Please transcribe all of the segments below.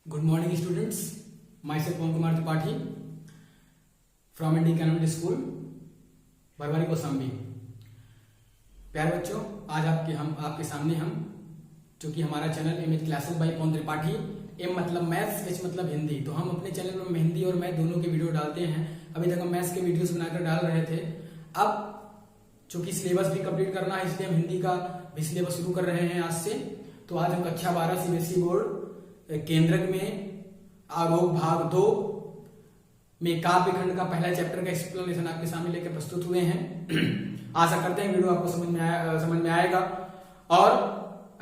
Good morning students, myself Pawan Kumar Tripathi from Indian Economic School, बरवारी कौशाम्बी। प्यारे बच्चों, आज आपके सामने हम चूंकि हमारा channel M classes by Pawan Tripathi, M मतलब मैथ्स, एच मतलब हिंदी, तो हम अपने चैनल में हिंदी और मैथ दोनों के वीडियो डालते हैं। अभी तक हम मैथ्स के वीडियोस बनाकर डाल रहे थे। अब चूंकि सिलेबस भी कंप्लीट करना है, इसलिए हम हिंदी का भी सिलेबस शुरू कर रहे हैं आज से। तो आज हम कक्षा 12 सीबीएसई बोर्ड केंद्रक में आरोप भाग 2 में काव्य खंड का पहला चैप्टर का एक्सप्लेनेशन आपके सामने लेकर प्रस्तुत हुए हैं। आशा करते हैं वीडियो आपको समझ में आएगा। और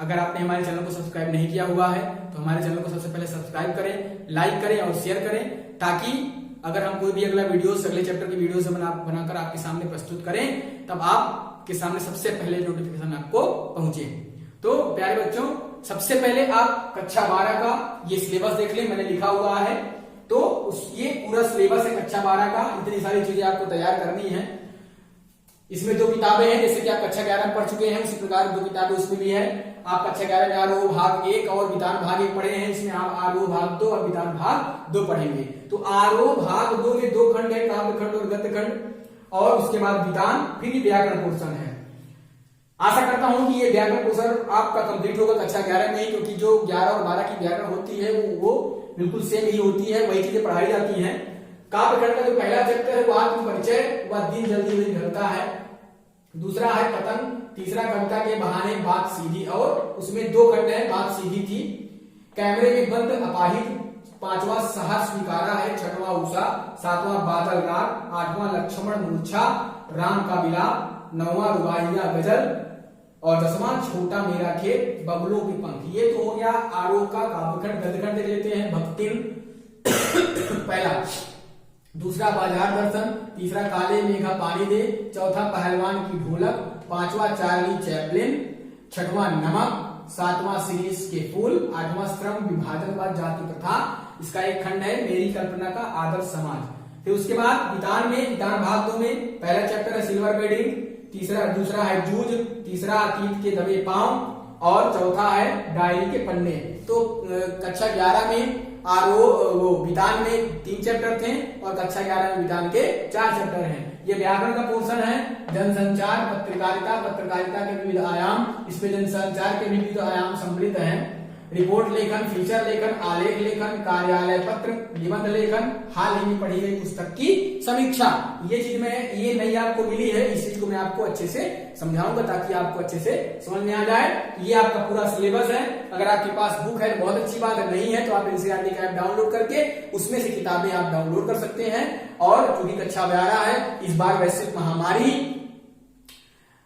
अगर आपने हमारे चैनल को सब्सक्राइब नहीं किया हुआ है तो हमारे चैनल को सबसे पहले सब्सक्राइब करें, लाइक करें और शेयर करें, ताकि अगर हम कोई भी अगला वीडियो अगले चैप्टर की वीडियो बनाकर आपके सामने प्रस्तुत करें, तब आपके सामने सबसे पहले नोटिफिकेशन आपको पहुंचे। तो प्यारे बच्चों, सबसे पहले आप कक्षा 12 का ये सिलेबस देख लें, मैंने लिखा हुआ है। तो ये पूरा सिलेबस है कक्षा 12 का। इतनी सारी चीजें आपको तैयार करनी है। इसमें 2 किताबें हैं, जैसे कि आप कक्षा 11 में पढ़ चुके हैं, उसी प्रकार 2 किताबें उसमें भी है। आप कक्षा 11 में आरोह भाग 1 और विधान भाग 1 पढ़े हैं, इसमें आप आरोह भाग 2 और विधान भाग 2 पढ़ेंगे। तो आरोह भाग 2 में 2 खंड है, काव्य खंड और गद्य खंड, और उसके बाद विधान, फिर व्याकरण पोर्शन है। आशा करता हूं कि ये व्याकरण पोर्शन आपका कंप्लीट होगा कक्षा 11 में ही, क्योंकि जो 11 और 12 की व्याकरण होती है वो बिल्कुल सेम ही होती है, वही चीजें पढ़ाई जाती हैं। काव्य खंड का जो पहला चैप्टर है वो आत्म परिचय, वह दिन जल्दी नहीं ढलता है। दूसरा है पतन, तीसरा कविता के बहाने बात सीधी, और उसमें 2 खंड है, बात सीधी थी। कैमरे में बंद अपाहिज, 5वां सहज स्वीकारा है, 6वां उषा, 7वां बादल राग, 8वां लक्ष्मण मूर्छा, राम का विलाप, 9वां रुबाइया गजल, और 10वां छोटा मेरा खेत, बबलों की पंख। ये तो हो गया आरोह का काव्य खंड। गद्य खंड देख लेते हैं। भक्तिन पहला, दूसरा बाजार दर्शन, तीसरा काले मेघा पानी दे, चौथा पहलवान की ढोलक, 5वां चार्ली चैपलिन, 6वां नमक, 7वां सीरीज के फूल, 8वां श्रम विभाजनवाद जाति प्रथा। इसका एक खंड है मेरी कल्पना का आदर्श समाज। फिर उसके बाद विधान भाग 2 में पहला चैप्टर है सिल्वर बेडिंग, दूसरा है जूझ, तीसरा अतीत के दबे पांव, और चौथा है डायरी के पन्ने। तो कक्षा 11 में विधान में 3 चैप्टर थे, और कक्षा 11 में विधान के 4 चैप्टर हैं। ये व्याकरण का पोर्शन है। जनसंचार, पत्रकारिता के विविध आयाम, इसमें जनसंचार के विविध आयाम सम्मिलित हैं। रिपोर्ट लेखन, फीचर लेखन, आलेख लेखन, कार्यालय पत्र, निबंध लेखन, हाल ही में पढ़ी गई पुस्तक की समीक्षा। ये चीज ये नई आपको मिली है, इस चीज को मैं आपको अच्छे से समझाऊंगा ताकि आपको अच्छे से समझ में आ जाए। ये आपका पूरा सिलेबस है। अगर आपके पास बुक है तो बहुत अच्छी बात है, नहीं है तो आप एनसीईआरटी का ऐप डाउनलोड करके उसमें से किताबें आप डाउनलोड कर सकते हैं। और चूंकि कक्षा 12 है, इस बार वैश्विक महामारी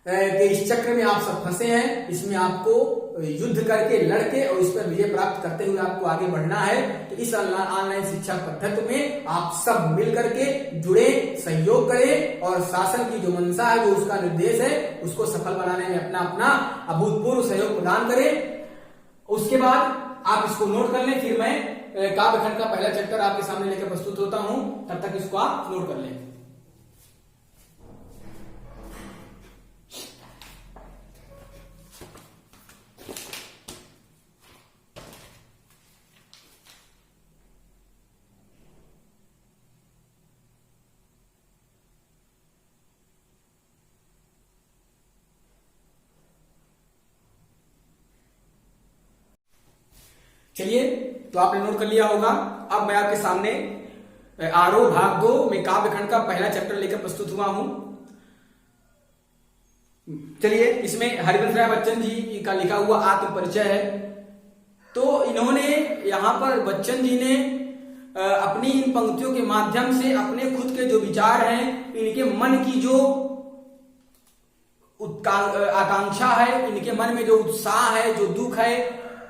के इस चक्र में आप सब फंसे हैं। इसमें आपको युद्ध करके, लड़के और इस पर विजय प्राप्त करते हुए आपको आगे बढ़ना है। तो इस ऑनलाइन शिक्षा पद्धति में आप सब मिल करके जुड़े, सहयोग करें, और शासन की जो मंशा है, जो उसका निर्देश है, उसको सफल बनाने में अपना अभूतपूर्व सहयोग प्रदान करें। उसके बाद आप इसको नोट कर लें। फिर मैं काव्य खंड का पहला चैप्टर आपके सामने लेकर प्रस्तुत होता हूं, तब तक इसको आप नोट कर लें। चलिए, तो आपने नोट कर लिया होगा। अब मैं आपके सामने आरोह भाग 2 में काव्य खंड का पहला चैप्टर लेकर प्रस्तुत हुआ हूं। चलिए, इसमें हरिवंश राय बच्चन जी का लिखा हुआ आत्म परिचय है। तो इन्होंने यहां पर बच्चन जी ने अपनी इन पंक्तियों के माध्यम से अपने खुद के जो विचार हैं, इनके मन की जो आकांक्षा है, इनके मन में जो उत्साह है, जो दुख है,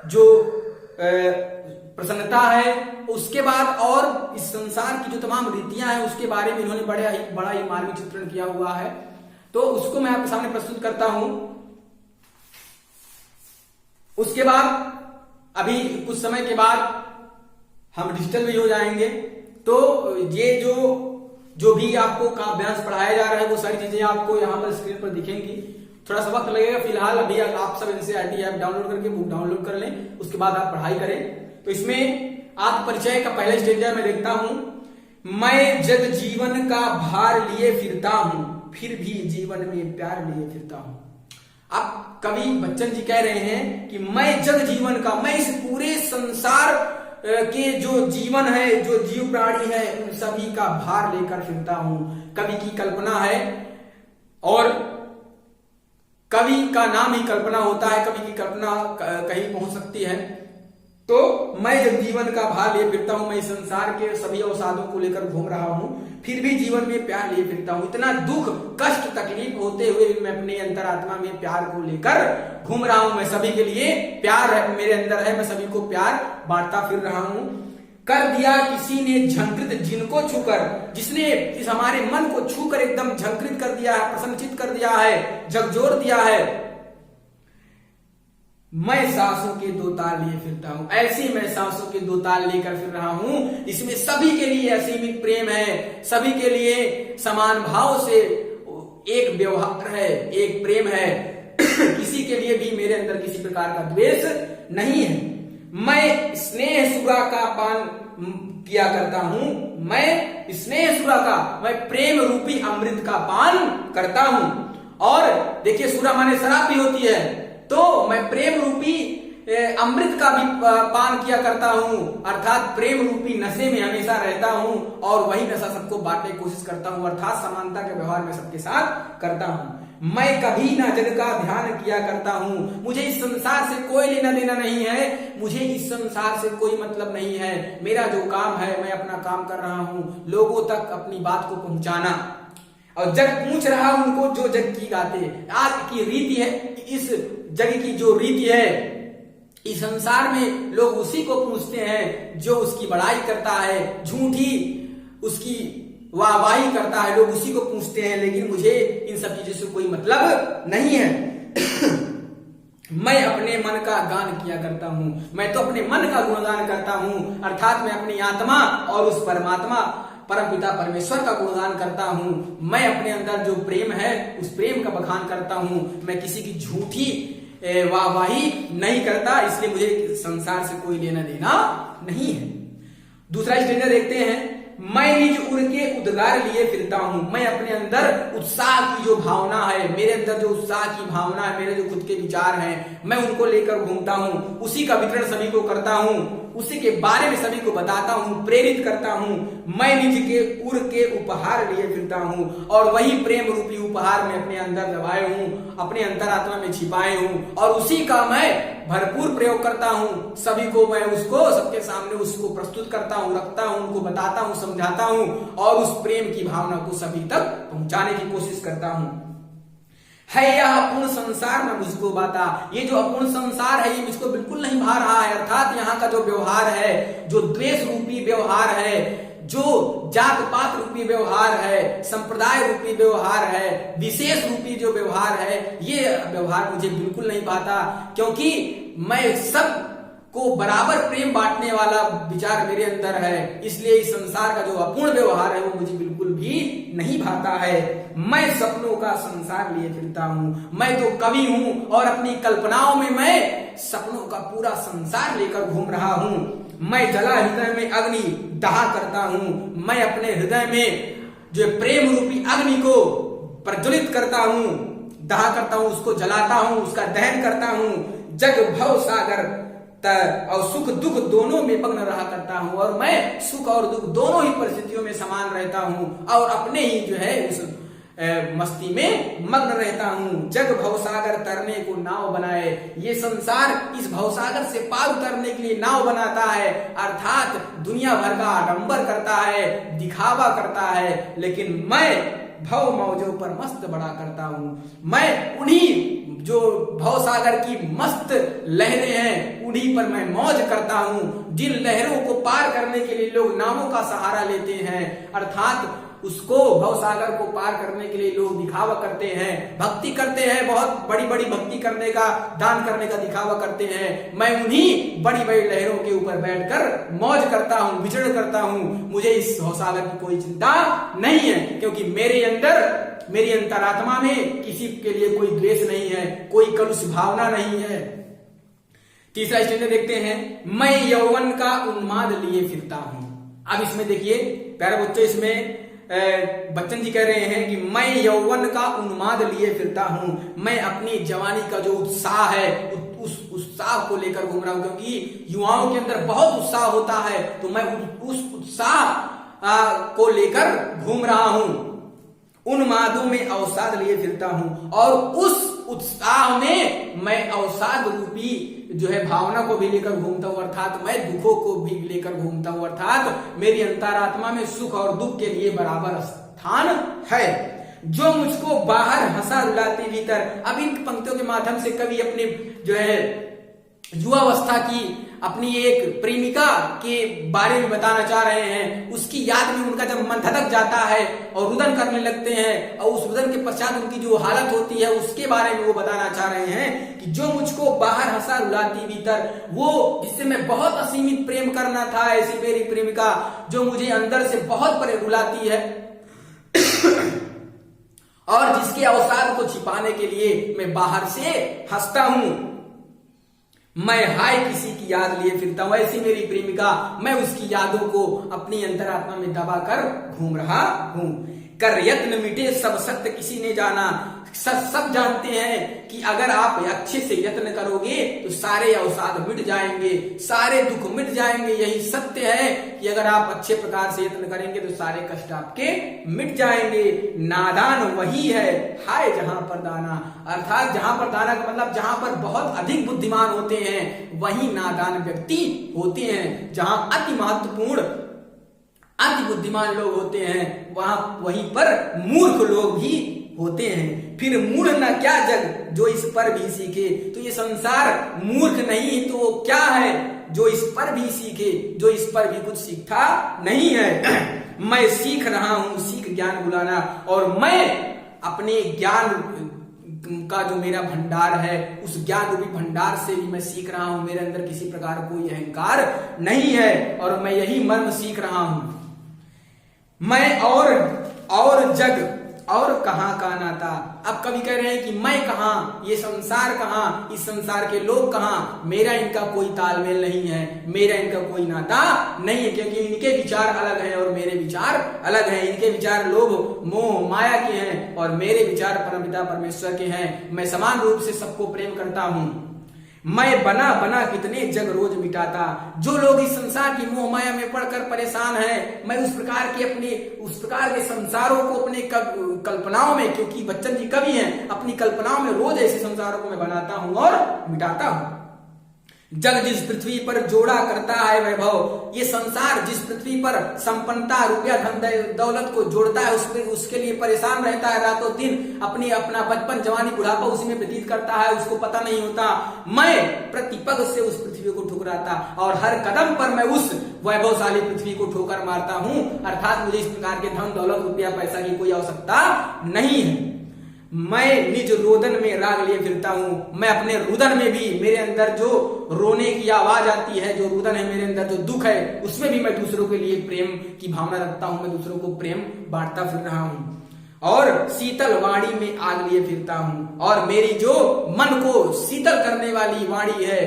जो प्रसन्नता है, उसके बाद और इस संसार की जो तमाम रीतियां हैं उसके बारे में इन्होंने बड़ा ही मार्मिक चित्रण किया हुआ है। तो उसको मैं आपके सामने प्रस्तुत करता हूं। उसके बाद अभी कुछ समय के बाद हम डिजिटल भी हो जाएंगे। तो ये जो भी आपको काव्यांश पढ़ाया जा रहा है वो सारी चीजें आपको यहाँ पर स्क्रीन पर दिखेंगी। थोड़ा सा वक्त लगेगा। फिलहाल अभी आप सब एनसीईआरटी ऐप डाउनलोड करके बुक डाउनलोड कर लें, उसके बाद आप पढ़ाई करें। तो इसमें आत्मपरिचय का पहला स्टेंजा मैं देखता हूं, मैं जग जीवन का भार लिए फिरता हूं, फिर भी जीवन में प्यार लिए फिरता हूं। अब कवि बच्चन जी कह रहे हैं कि मैं जग जीवन का, मैं इस पूरे संसार के जो जीवन है, जो जीव प्राणी है, उन सभी का भार लेकर फिरता हूं। कवि की कल्पना है और कवि का नाम ही कल्पना होता है, कवि की कल्पना कहीं पहुंच सकती है। तो मैं जब जीवन का भार लिए फिरता हूं, मैं संसार के सभी अवसादों को लेकर घूम रहा हूं, फिर भी जीवन में प्यार लिए फिरता हूं। इतना दुख कष्ट तकलीफ होते हुए भी मैं अपने अंतरात्मा में प्यार को लेकर घूम रहा हूं। मैं सभी के लिए प्यार है, मेरे अंदर है, मैं सभी को प्यार बांटता फिर रहा हूं। कर दिया किसी ने झंकृत जिनको छूकर, जिसने इस हमारे मन को छूकर एकदम झंकृत कर दिया है, प्रसन्नचित कर दिया है, झकझोर दिया है। मैं सांसों के दो ताल लिए फिरता हूं, ऐसी मैं सांसों के दो ताल लेकर फिर रहा हूं। इसमें सभी के लिए असीमित प्रेम है, सभी के लिए समान भाव से एक व्यवहार है, एक प्रेम है। किसी के लिए भी मेरे अंदर किसी प्रकार का द्वेष नहीं है। मैं स्नेह सुरा का पान किया करता हूं, मैं स्नेह सुरा का, मैं प्रेम रूपी अमृत का पान करता हूं। और देखिए, सुरा माने शराब भी होती है, तो मैं प्रेम रूपी अमृत का भी पान किया करता हूं, अर्थात प्रेम रूपी नशे में हमेशा रहता हूं और वही नशा सबको बांटने की कोशिश करता हूं, अर्थात समानता के व्यवहार में सबके साथ करता हूं। मैं कभी ना जग का ध्यान किया करता हूं, मुझे इस संसार से कोई लेना देना नहीं है, मुझे इस संसार से कोई मतलब नहीं है। मेरा जो काम है, मैं अपना काम कर रहा हूं, लोगों तक अपनी बात को पहुंचाना, और जग पूछ रहा उनको जो जग की गाते। आज की रीति है, इस जग की जो रीति है, इस संसार में लोग उसी को पूछते हैं जो उसकी बड़ाई करता है, झूठी उसकी वाहवाही करता है, लोग उसी को पूछते हैं। लेकिन मुझे इन सब चीजों से कोई मतलब नहीं है। मैं अपने मन का गान किया करता हूं, मैं तो अपने मन का गुणगान करता हूं, अर्थात मैं अपनी आत्मा और उस परमात्मा परमपिता परमेश्वर का गुणगान करता हूं। मैं अपने अंदर जो प्रेम है, उस प्रेम का बखान करता हूं। मैं किसी की झूठी वाहवाही नहीं करता, इसलिए मुझे संसार से कोई लेना देना नहीं है। दूसरा स्टेंजा देखते हैं, मैं निज उर के उद्गार लिए फिरता हूं, मैं अपने अंदर उत्साह की जो भावना है, मेरे अंदर जो उत्साह की भावना है, मेरे जो खुद के विचार हैं, मैं उनको लेकर घूमता हूं, उसी का वितरण सभी को करता हूं, उसी के बारे में सभी को बताता हूं, प्रेरित करता हूं। मैं निज के उर के उपहार लिए फिरता हूं, और वही प्रेम रूपी उपहार में अपने अंदर दबाए हूं, अपने अंतरात्मा में छिपाए हूं, और उसी का मैं भरपूर प्रयोग करता हूं। सभी को मैं उसको सबके सामने उसको प्रस्तुत करता हूं, रखता हूं, उनको बताता हूं, समझाता हूं, और उस प्रेम की भावना को सभी तक पहुंचाने की कोशिश करता हूं। है यह अपूर्ण संसार न मुझको बाता, ये जो अपूर्ण संसार है, ये मुझको बिल्कुल नहीं भा रहा है। अर्थात यहाँ का जो व्यवहार है, जो द्वेष रूपी व्यवहार है, जो जात पात रूपी व्यवहार है, संप्रदाय रूपी व्यवहार है, विशेष रूपी जो व्यवहार है, ये व्यवहार मुझे बिल्कुल नहीं पाता, क्योंकि मैं सब को बराबर प्रेम बांटने वाला विचार मेरे अंदर है। इसलिए इस संसार का जो अपूर्ण व्यवहार है, वो मुझे बिल्कुल भी नहीं भाता है। मैं सपनों का संसार लिए फिरता हूं, मैं तो कवि हूं, और अपनी कल्पनाओं में मैं सपनों का पूरा संसार लेकर घूम रहा हूं। मैं जला हृदय में अग्नि दहा करता हूं, मैं अपने हृदय में जो प्रेम रूपी अग्नि को प्रज्वलित करता हूं, दहा करता हूं, उसको जलाता हूं, उसका दहन करता हूं। जग भव सागर और सुख दुख दोनों में मग्न रहा करता हूं, और मैं सुख और दुख दोनों ही परिस्थितियों में समान रहता हूं, और अपने ही जो है उस मस्ती में मग्न रहता हूं। जग भवसागर तरने को नाव बनाए, ये संसार इस भवसागर से पार उतरने के लिए नाव बनाता है, अर्थात दुनिया भर का आडंबर करता है, दिखावा करता है, लेकिन मैं भव मौजों पर मस्त बड़ा करता हूं। मैं उन्हीं जो भवसागर की मस्त लहरें हैं, उन्हीं पर मैं मौज करता हूं। जिन लहरों को पार करने के लिए लोग नावों का सहारा लेते हैं, अर्थात उसको भवसागर को पार करने के लिए लोग दिखावा करते हैं, भक्ति करते हैं, बहुत बड़ी बड़ी भक्ति करने का, दान करने का दिखावा करते हैं। मैं उन्हीं बड़ी बड़ी लहरों के ऊपर बैठकर मौज करता हूँ, विचरण करता हूँ। मुझे इस भवसागर की कोई चिंता नहीं है, क्योंकि मेरे अंदर, मेरी अंतरात्मा में किसी के लिए कोई द्वेष नहीं है, कोई कलुष भावना नहीं है। तीसरा स्टेंजर देखते हैं, मैं यौवन का उन्माद लिए फिरता हूं। अब इसमें देखिए प्यारे बच्चों, इसमें बच्चन जी कह रहे हैं कि मैं यौवन का उन्माद लिए फिरता हूं। मैं अपनी जवानी का जो उत्साह है उस उत्साह को लेकर घूम रहा हूं, क्योंकि युवाओं के अंदर बहुत उत्साह होता है, तो मैं उस उत्साह को लेकर घूम रहा हूं। उन्मादों में अवसाद लिए फिरता हूं, और उस उत्साह में मैं अवसाद रूपी जो है भावना को भी लेकर घूमता हूं, अर्थात मैं दुखों को भी लेकर घूमता हूं, अर्थात मेरी अंतरात्मा में सुख और दुख के लिए बराबर स्थान है। जो मुझको बाहर हंसा रुलाती भीतर। अब इन पंक्तियों के माध्यम से कवि अपने जो है युवावस्था की अपनी एक प्रेमिका के बारे में बताना चाह रहे हैं। उसकी याद में उनका जब मन धधक जाता है और रुदन करने लगते हैं, और उस रुदन के पश्चात उनकी जो हालत होती है उसके बारे में वो बताना चाह रहे हैं कि जो मुझको बाहर हंसा रुलाती भीतर, वो जिससे मैं बहुत असीमित प्रेम करना था, ऐसी मेरी प्रेमिका जो मुझे अंदर से बहुत रुलाती है और जिसके अवसाद को छिपाने के लिए मैं बाहर से हंसता हूं। मैं हाय किसी की याद लिए फिरता हूं, ऐसी मेरी प्रेमिका, मैं उसकी यादों को अपनी अंतरात्मा में दबा कर घूम रहा हूं। कर यत्न मिटे सब सत्य किसी ने जाना। सब जानते हैं कि अगर आप अच्छे से यत्न करोगे तो सारे अवसाद मिट जाएंगे, सारे दुख मिट जाएंगे। यही सत्य है कि अगर आप अच्छे प्रकार से यत्न करेंगे तो सारे कष्ट आपके मिट जाएंगे। नादान वही है हाय जहां पर दाना, अर्थात जहां पर दाना का मतलब जहां पर बहुत अधिक बुद्धिमान होते हैं वही नादान व्यक्ति होते हैं। जहां अति महत्वपूर्ण, अति बुद्धिमान लोग होते हैं वहीं पर मूर्ख लोग भी होते हैं। फिर मूढ़ न क्या जग जो इस पर भी सीखे। तो ये संसार मूर्ख नहीं तो वो क्या है जो इस पर भी सीखे, जो इस पर भी कुछ सीखता नहीं है। मैं सीख रहा हूं सीख ज्ञान बुलाना, और मैं अपने ज्ञान का जो मेरा भंडार है उस ज्ञान रूपी भंडार से भी मैं सीख रहा हूं। मेरे अंदर किसी प्रकार कोई अहंकार नहीं है और मैं यही मर्म सीख रहा हूं। मैं और जग और कहां का नाता। अब कवि कह रहे हैं कि मैं कहां, ये संसार कहां, इस संसार के लोग कहां, मेरा इनका कोई तालमेल नहीं है, मेरा इनका कोई नाता नहीं है, क्योंकि इनके विचार अलग हैं और मेरे विचार अलग हैं। इनके विचार लोभ मोह माया के हैं और मेरे विचार परमपिता परमेश्वर के हैं। मैं समान रूप से सबको प्रेम करता हूं। मैं बना कितने जग रोज मिटाता। जो लोग इस संसार की मोह माया में पड़कर परेशान हैं, मैं उस प्रकार के संसारों को अपने कल्पनाओं में, क्योंकि बच्चन जी कवि हैं, अपनी कल्पनाओं में रोज ऐसे संसारों को मैं बनाता हूं और मिटाता हूं। जग जिस पृथ्वी पर जोड़ा करता है वैभव, ये संसार जिस पृथ्वी पर संपन्नता रुपया धन दौलत को जोड़ता है उसके लिए परेशान रहता है, रातों दिन अपना बचपन जवानी बुढ़ापा उसी में व्यतीत करता है, उसको पता नहीं होता। मैं प्रतिपग से उस पृथ्वी को ठुकराता और हर कदम पर मैं उस वैभवशाली पृथ्वी को ठोकर मारता हूं, अर्थात मुझे इस प्रकार के धन दौलत रुपया पैसा की कोई आवश्यकता नहीं है। मैं निज रोदन में राग लिए फिरता हूं। मैं अपने रुदन में भी, मेरे अंदर जो रोने की आवाज आती है, जो रुदन है मेरे अंदर, जो दुख है, उसमें भी मैं दूसरों के लिए प्रेम की भावना रखता हूं। मैं दूसरों को प्रेम बांटता फिर रहा हूं और शीतल वाणी में आग लिए फिरता हूं। और मेरी जो मन को शीतल करने वाली वाणी है,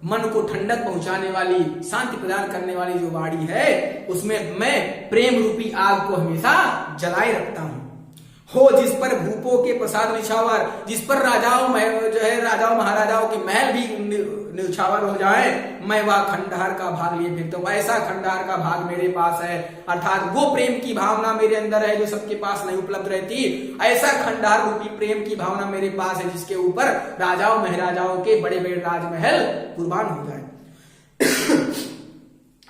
मन को ठंडक पहुंचाने वाली, शांति प्रदान करने वाली जो वाणी है, उसमें मैं प्रेम रूपी आग को हमेशा जलाए रखता हूं। हो जिस पर भूपों के प्रसाद निछावर, जिस पर राजाओं महाराजाओं के महल भी निछावर हो जाए, मैं वह खंडहर का भाग लिए फिरता हूं। ऐसा खंडहर का भाग मेरे पास है, अर्थात वो प्रेम की भावना मेरे अंदर है जो सबके पास नहीं उपलब्ध रहती। ऐसा खंडहर रूपी प्रेम की भावना मेरे पास है जिसके ऊपर राजाओं महाराजाओं के बड़े बड़े राजमहल कुर्बान हो जाए।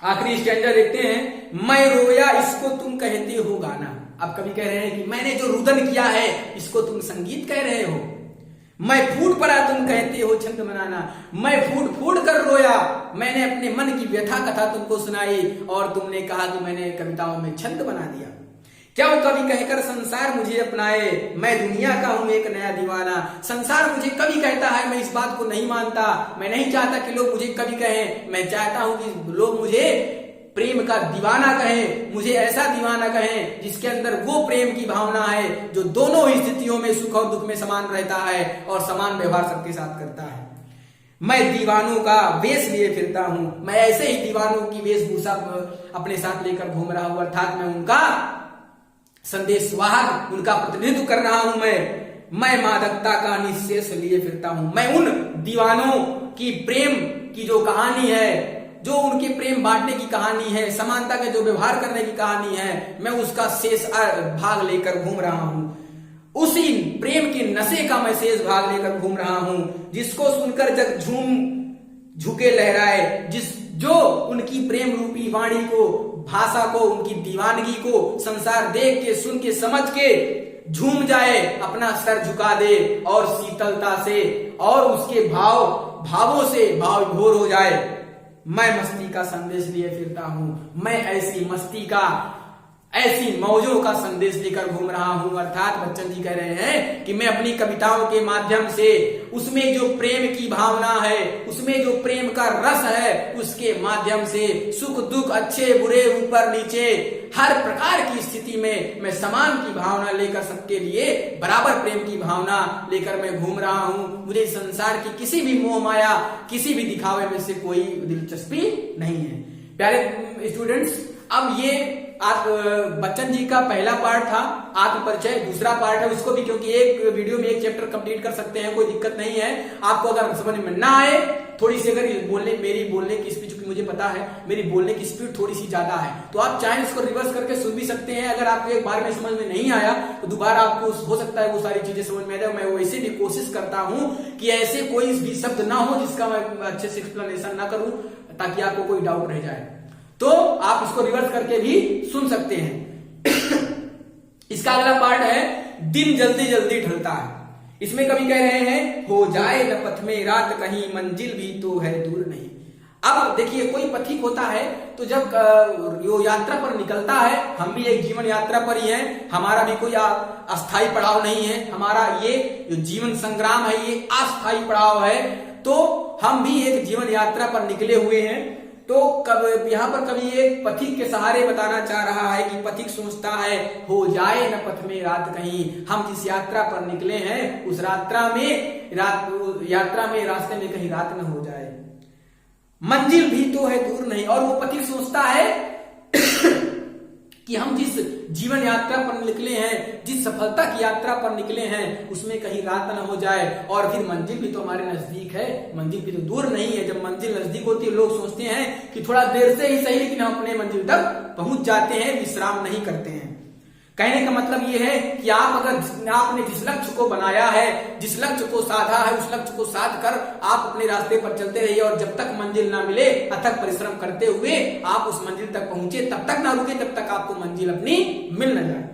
आखिरी स्टैंजा देखते हैं, मैं रोया इसको तुम कहते हो गाना। अब कवि कह रहे हैं कि मैंने जो रुदन किया है इसको तुम संगीत कह रहे हो। मैं फूट पड़ा तुम कहते हो छंद मनाना। मैं फूट कर रोया, मैंने अपने मन की व्यथा कथा तुमको सुनाई और तुमने कहा कि मैंने कविताओं में छंद बना दिया। क्यों कभी कहकर संसार मुझे अपनाए, मैं दुनिया का हूं एक नया दीवाना। संसार मुझे कभी कहता है, मैं इस बात को नहीं मानता। मैं नहीं चाहता कि लोग मुझे कभी कहें, मैं चाहता हूं कि लोग मुझे प्रेम का दीवाना कहें, मुझे ऐसा दीवाना कहें जिसके अंदर वो प्रेम की भावना है जो दोनों ही स्थितियों में सुख और दुख में समान रहता है और समान व्यवहार सबके साथ करता है। मैं दीवानों का वेश लिए फिरता हूं, मैं ऐसे ही दीवानों की वेशभूषा अपने साथ लेकर घूम रहा हूं, अर्थात मैं उनका संदेशवाहक, उनका प्रतिनिधित्व कर रहा हूं। मैं मादकता का निःशेष लिए फिरता हूं, मैं उन दीवानों की प्रेम की जो कहानी है, जो उनके प्रेम बांटने की कहानी है, समानता के जो व्यवहार करने की कहानी है, मैं उसका शेष भाग लेकर घूम रहा हूं। उसी प्रेम के नशे का मैं शेष भाग लेकर घूम रहा हूं, जिसको सुनकर जग झुके लहराए, जो उनकी प्रेम रूपी वाणी को, भाषा को, उनकी दीवानगी को संसार देख के, सुन के, समझ के झूम जाए, अपना सर झुका दे और शीतलता से और उसके भावों से भाव विभोर हो जाए। मैं मस्ती का संदेश लिए फिरता हूं, मैं ऐसी मस्ती का, ऐसी मौजों का संदेश लेकर घूम रहा हूं। अर्थात बच्चन जी कह रहे हैं कि मैं अपनी कविताओं के माध्यम से उसमें जो प्रेम की भावना है, उसमें जो प्रेम का रस है, उसके माध्यम से सुख दुख, अच्छे बुरे, ऊपर नीचे, हर प्रकार की स्थिति में मैं समान की भावना लेकर सबके लिए बराबर प्रेम की भावना लेकर मैं घूम रहा हूं। मुझे संसार की किसी भी मोह माया, किसी भी दिखावे में से कोई दिलचस्पी नहीं है। प्यारे स्टूडेंट्स, अब ये बच्चन जी का पहला पार्ट था आत्म परिचय, दूसरा पार्ट है उसको भी, क्योंकि एक वीडियो में एक चैप्टर कंप्लीट कर सकते हैं, कोई दिक्कत नहीं है। आपको अगर समझ में ना आए, थोड़ी सी अगर मेरी बोलने की स्पीड, क्योंकि मुझे पता है मेरी बोलने की स्पीड थोड़ी सी ज्यादा है, तो आप चाहे इसको रिवर्स करके सुन भी सकते हैं। अगर आपको एक बार में समझ में नहीं आया तो दोबारा आपको हो सकता है वो सारी चीजें समझ में आ जाए। मैं वैसे भी कोशिश करता हूं कि ऐसे कोई भी शब्द ना हो जिसका मैं अच्छे से एक्सप्लेनेशन ना करूं, ताकि आपको कोई डाउट रह जाए। तो आप इसको रिवर्स करके भी सुन सकते हैं। इसका अगला पार्ट है दिन जल्दी जल्दी ढलता है। इसमें कवि कह रहे हैं, हो जाए न पथ में रात कहीं, मंजिल भी तो है दूर नहीं। अब देखिए, कोई पथिक होता है तो जब वो यात्रा पर निकलता है, हम भी एक जीवन यात्रा पर ही हैं, हमारा भी कोई अस्थायी पड़ाव नहीं है, हमारा ये जो जीवन संग्राम है ये अस्थायी पड़ाव है। तो हम भी एक जीवन यात्रा पर निकले हुए हैं। तो यहाँ पर कभी एक पथिक के सहारे बताना चाह रहा है कि पथिक सोचता है, हो जाए न पथ में रात कहीं, हम जिस यात्रा पर निकले हैं उस यात्रा में रास्ते में कहीं रात न हो जाए, मंजिल भी तो है दूर नहीं। और वो पथिक सोचता है कि हम जिस जीवन यात्रा पर निकले हैं, जिस सफलता की यात्रा पर निकले हैं, उसमें कहीं रात न हो जाए, और फिर मंजिल भी तो हमारे नजदीक है, मंजिल भी तो दूर नहीं है। जब मंजिल नजदीक होती है लोग सोचते हैं कि थोड़ा देर से ही सही, लेकिन हम अपने मंजिल तक पहुंच जाते हैं, विश्राम नहीं करते हैं। कहने का मतलब यह है कि आपने जिस लक्ष्य को बनाया है, जिस लक्ष्य को साधा है, उस लक्ष्य को साध कर आप अपने रास्ते पर चलते रहिए, और जब तक मंजिल ना मिले अथक परिश्रम करते हुए आप उस मंजिल तक पहुंचे, तब तक ना रुके जब तक आपको मंजिल अपनी मिल न जाए।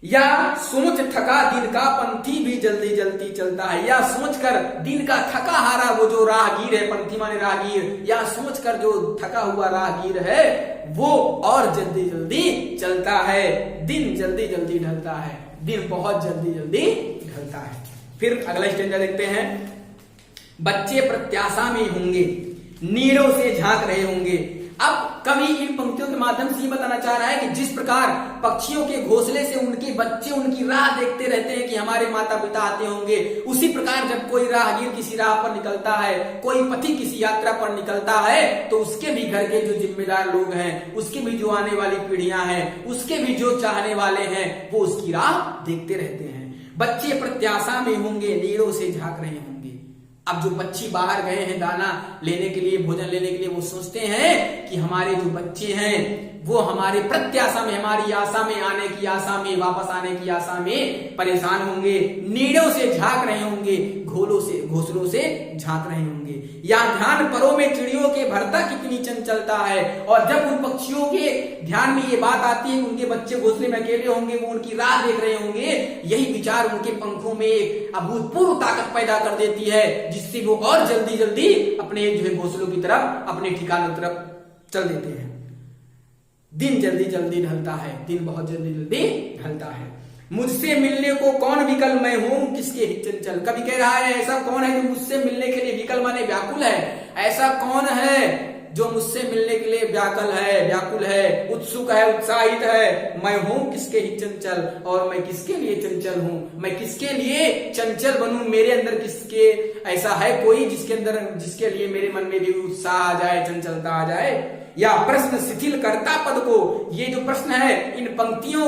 या सोच थका दिन का पंथी भी जल्दी जल्दी चलता है, या सोचकर दिन का थका हारा वो जो राहगीर है, पंथी माने राहगीर, या सोचकर जो थका हुआ राहगीर है वो और जल्दी जल्दी चलता है। दिन जल्दी जल्दी ढलता है, दिन बहुत जल्दी जल्दी ढलता है। फिर अगला स्टेंजा देखते हैं, बच्चे प्रत्याशा में होंगे, नीड़ों से झांक रहे होंगे। अब कवि इन पंक्तियों के माध्यम से ये बताना चाह रहा है कि जिस प्रकार पक्षियों के घोंसले से उनके बच्चे उनकी राह देखते रहते हैं कि हमारे माता पिता आते होंगे, उसी प्रकार जब कोई राहगीर किसी राह पर निकलता है, कोई पथिक किसी यात्रा पर निकलता है, तो उसके भी घर के जो जिम्मेदार लोग हैं, उसके भी जो आने वाली पीढ़ियां हैं, उसके भी जो चाहने वाले हैं, वो उसकी राह देखते रहते हैं। बच्चे प्रत्याशा में होंगे, नीड़ों से झांक रहे होंगे। अब जो पक्षी बाहर गए हैं दाना लेने के लिए, भोजन लेने के लिए, वो सोचते हैं कि हमारे जो बच्चे हैं वो हमारे प्रत्याशा में, हमारी आशा में, आने की आशा में, वापस आने की आशा में परेशान होंगे, नीड़ों से झांक रहे होंगे, घोंसलों से झांक रहे होंगे। या ध्यान परों में चिड़ियों के भरता कितनी चंचलता है। और जब उन पक्षियों के ध्यान में ये बात आती है कि उनके बच्चे घोंसले में अकेले होंगे, वो उनकी राह देख रहे होंगे, यही विचार उनके पंखों में एक अभूतपूर्व ताकत पैदा कर देती है, जिससे वो और जल्दी जल्दी अपने जो है घोंसलों की तरफ, अपने ठिकानों की तरफ चल देते हैं। दिन जल्दी जल्दी ढलता है, दिन बहुत जल्दी जल्दी ढलता है। मुझसे मिलने को कौन विकल, मैं हूं किसके ही चंचल। कभी कह रहा है ऐसा कौन है जो मुझसे मिलने के लिए विकल माने व्याकुल है, ऐसा कौन है जो मुझसे मिलने के लिए व्याकुल है, उत्सुक है, उत्साहित है। मैं हूं किसके ही चंचल, और मैं किसके लिए चंचल हूं, मैं किसके लिए चंचल बनूं, मेरे अंदर किसके ऐसा है कोई जिसके लिए मेरे मन में भी उत्साह आ जाए, चंचलता आ जाए। या प्रश्न शिथिल करता पद को, ये जो प्रश्न है इन पंक्तियों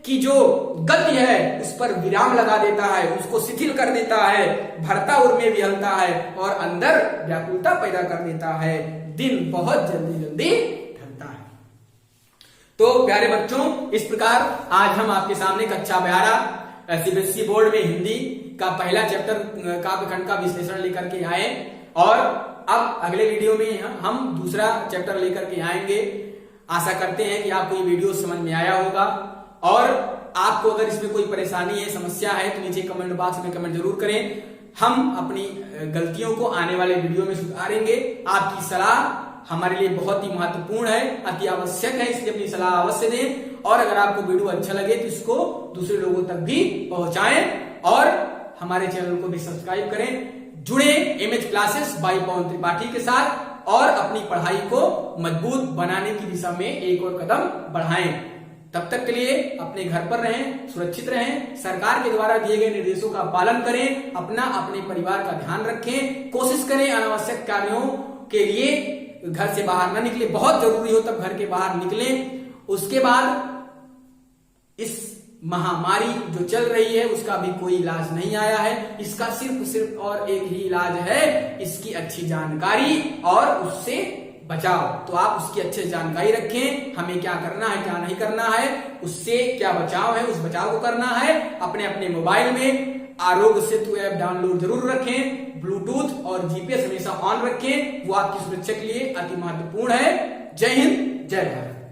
की जो गति है उस पर विराम लगा देता है, उसको शिथिल कर देता है, भरता उर में विहलता है और अंदर व्याकुलता पैदा कर देता है। दिन बहुत जल्दी जल्दी ढलता है। तो प्यारे बच्चों, इस प्रकार आज हम आपके सामने कक्षा 12 सीबीएसई बोर्ड में हिंदी का पहला चैप्टर काव्यखंड का विश्लेषण लेकर के आए, और अब अगले वीडियो में हम दूसरा चैप्टर लेकर के आएंगे। आशा करते हैं कि आपको ये वीडियो समझ में आया होगा, और आपको अगर इसमें कोई परेशानी है, समस्या है, तो नीचे कमेंट बॉक्स में कमेंट जरूर करें। हम अपनी गलतियों को आने वाले वीडियो में सुधारेंगे। आपकी सलाह हमारे लिए बहुत ही महत्वपूर्ण है, अति आवश्यक है, इसलिए अपनी सलाह अवश्य दें। और अगर आपको वीडियो अच्छा लगे तो इसको दूसरे लोगों तक भी पहुंचाएं, और हमारे चैनल को भी सब्सक्राइब करें। जुड़े MH classes by Pawan Tripathi के साथ, और अपनी पढ़ाई को मजबूत बनाने की दिशा में एक और कदम बढ़ाएं। तब तक के लिए अपने घर पर रहें, सुरक्षित रहें, सरकार के द्वारा दिए गए निर्देशों का पालन करें, अपने परिवार का ध्यान रखें, कोशिश करें अनावश्यक कार्यों के लिए घर से बाहर न निकले, बहुत जरूरी हो तब घर के बाहर निकलें। उसके बाद इस महामारी जो चल रही है उसका भी कोई इलाज नहीं आया है, इसका सिर्फ और एक ही इलाज है, इसकी अच्छी जानकारी और उससे बचाव। तो आप उसकी अच्छी जानकारी रखें, हमें क्या करना है, क्या नहीं करना है, उससे क्या बचाव है, उस बचाव को करना है। अपने मोबाइल में आरोग्य सेतु ऐप डाउनलोड जरूर रखें, ब्लूटूथ और जीपीएस हमेशा ऑन रखें, वो आपकी सुरक्षा के लिए अति महत्वपूर्ण है। जय हिंद, जय भारत।